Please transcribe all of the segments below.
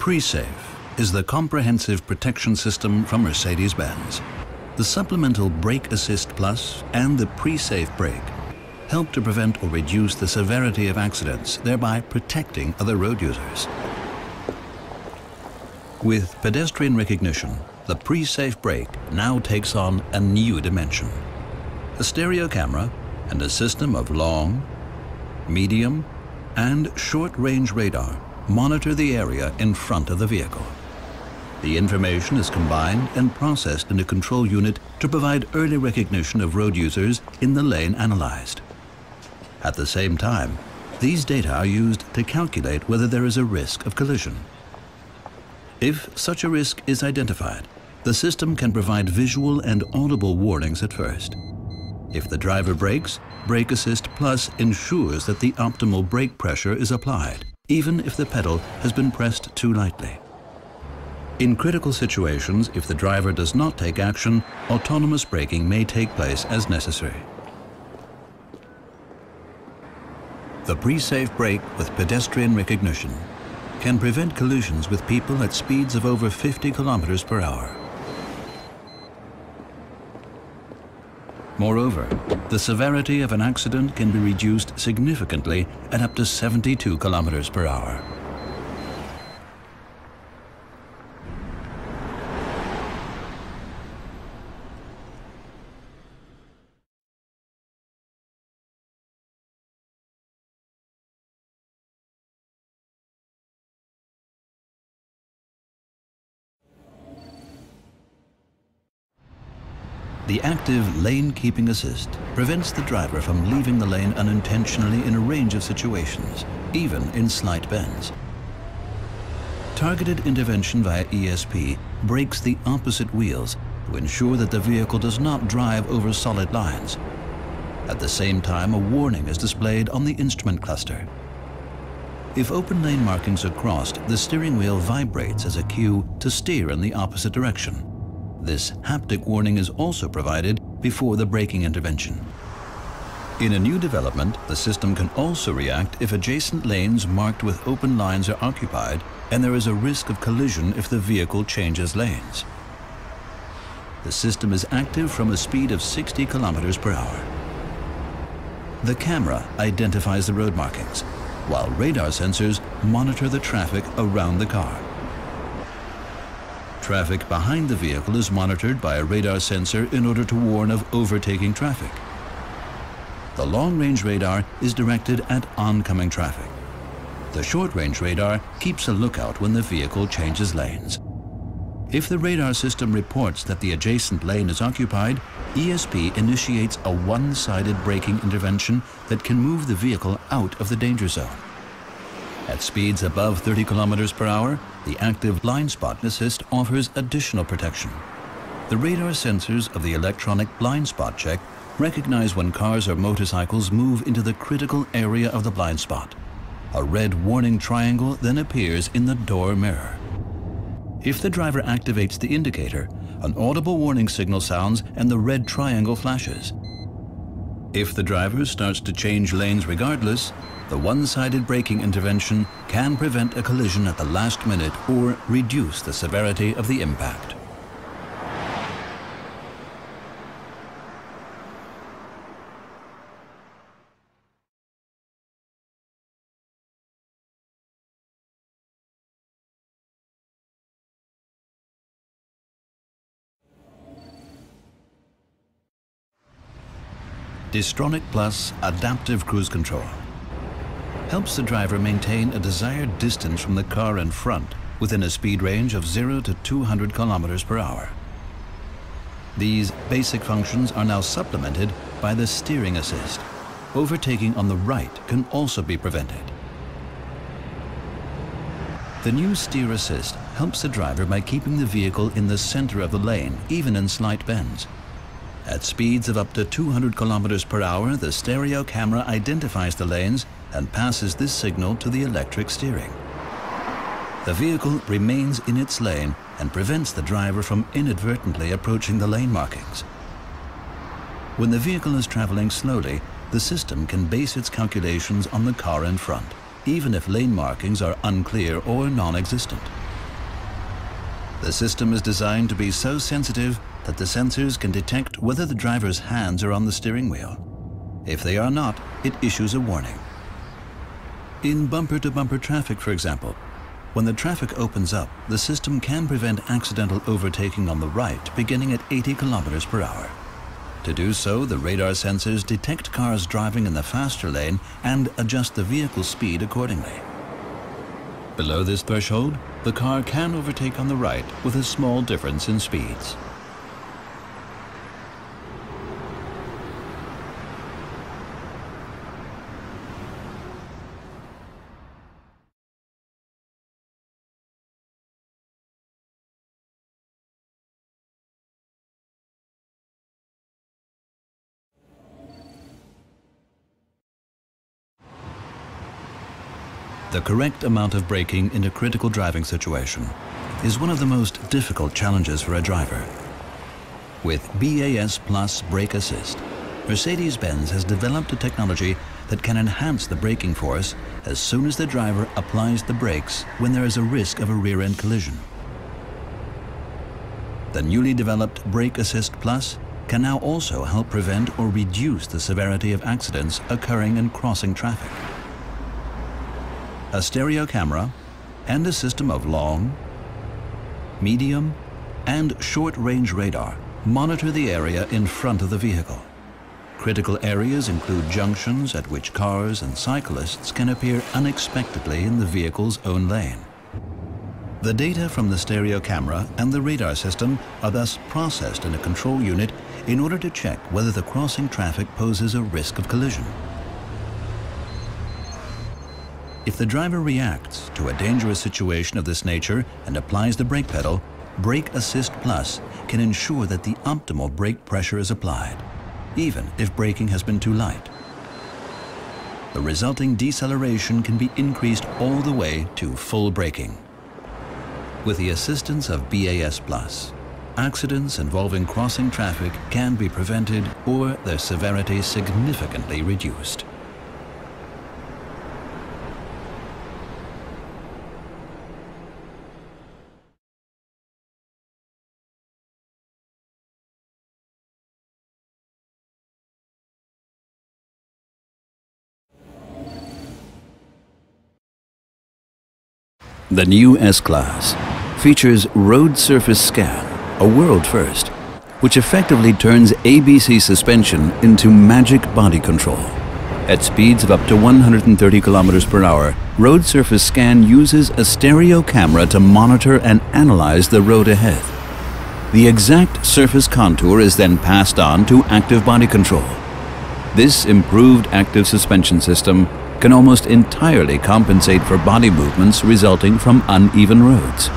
Pre-Safe is the comprehensive protection system from Mercedes-Benz. The supplemental Brake Assist Plus and the Pre-Safe brake help to prevent or reduce the severity of accidents, thereby protecting other road users. With pedestrian recognition, the Pre-Safe brake now takes on a new dimension. A stereo camera and a system of long, medium, and short-range radar monitor the area in front of the vehicle. The information is combined and processed in a control unit to provide early recognition of road users in the lane analyzed. At the same time, these data are used to calculate whether there is a risk of collision. If such a risk is identified, the system can provide visual and audible warnings at first. If the driver brakes, Brake Assist Plus ensures that the optimal brake pressure is applied, even if the pedal has been pressed too lightly. In critical situations, if the driver does not take action, autonomous braking may take place as necessary. The Pre-Safe brake with pedestrian recognition can prevent collisions with people at speeds of over 50 kilometers per hour. Moreover, the severity of an accident can be reduced significantly at up to 72 kilometers per hour. The active lane keeping assist prevents the driver from leaving the lane unintentionally in a range of situations, even in slight bends. Targeted intervention via ESP brakes the opposite wheels to ensure that the vehicle does not drive over solid lines. At the same time, a warning is displayed on the instrument cluster. If open lane markings are crossed, the steering wheel vibrates as a cue to steer in the opposite direction. This haptic warning is also provided before the braking intervention. In a new development, the system can also react if adjacent lanes marked with open lines are occupied and there is a risk of collision if the vehicle changes lanes. The system is active from a speed of 60 kilometers per hour. The camera identifies the road markings, while radar sensors monitor the traffic around the car. Traffic behind the vehicle is monitored by a radar sensor in order to warn of overtaking traffic. The long-range radar is directed at oncoming traffic. The short-range radar keeps a lookout when the vehicle changes lanes. If the radar system reports that the adjacent lane is occupied, ESP initiates a one-sided braking intervention that can move the vehicle out of the danger zone. At speeds above 30 kilometers per hour, the active blind spot assist offers additional protection. The radar sensors of the electronic blind spot check recognize when cars or motorcycles move into the critical area of the blind spot. A red warning triangle then appears in the door mirror. If the driver activates the indicator, an audible warning signal sounds and the red triangle flashes. If the driver starts to change lanes regardless, the one-sided braking intervention can prevent a collision at the last minute or reduce the severity of the impact. Distronic Plus Adaptive Cruise Control helps the driver maintain a desired distance from the car in front within a speed range of 0 to 200 kilometers per hour. These basic functions are now supplemented by the steering assist. Overtaking on the right can also be prevented. The new steer assist helps the driver by keeping the vehicle in the center of the lane, even in slight bends. At speeds of up to 200 kilometers per hour, the stereo camera identifies the lanes and passes this signal to the electric steering. The vehicle remains in its lane and prevents the driver from inadvertently approaching the lane markings. When the vehicle is traveling slowly, the system can base its calculations on the car in front, even if lane markings are unclear or non-existent. The system is designed to be so sensitive that the sensors can detect whether the driver's hands are on the steering wheel. If they are not, it issues a warning. In bumper-to-bumper traffic, for example, when the traffic opens up, the system can prevent accidental overtaking on the right beginning at 80 kilometers per hour. To do so, the radar sensors detect cars driving in the faster lane and adjust the vehicle's speed accordingly. Below this threshold, the car can overtake on the right with a small difference in speeds. The correct amount of braking in a critical driving situation is one of the most difficult challenges for a driver. With BAS Plus Brake Assist, Mercedes-Benz has developed a technology that can enhance the braking force as soon as the driver applies the brakes when there is a risk of a rear-end collision. The newly developed Brake Assist Plus can now also help prevent or reduce the severity of accidents occurring in crossing traffic. A stereo camera and a system of long, medium, and short-range radar monitor the area in front of the vehicle. Critical areas include junctions at which cars and cyclists can appear unexpectedly in the vehicle's own lane. The data from the stereo camera and the radar system are thus processed in a control unit in order to check whether the crossing traffic poses a risk of collision. If the driver reacts to a dangerous situation of this nature and applies the brake pedal, Brake Assist Plus can ensure that the optimal brake pressure is applied, even if braking has been too light. The resulting deceleration can be increased all the way to full braking. With the assistance of BAS Plus, accidents involving crossing traffic can be prevented or their severity significantly reduced. The new S Class features road surface scan, a world first, which effectively turns ABC suspension into magic body control. At speeds of up to 130 kilometers per hour, road surface scan uses a stereo camera to monitor and analyze the road ahead. The exact surface contour is then passed on to active body control. This improved active suspension system can almost entirely compensate for body movements resulting from uneven roads.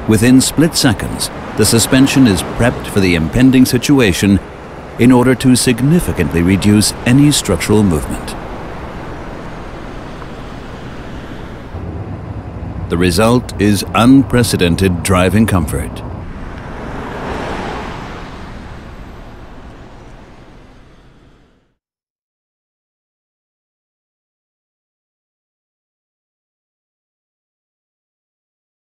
Within split seconds, the suspension is prepped for the impending situation in order to significantly reduce any structural movement. The result is unprecedented driving comfort.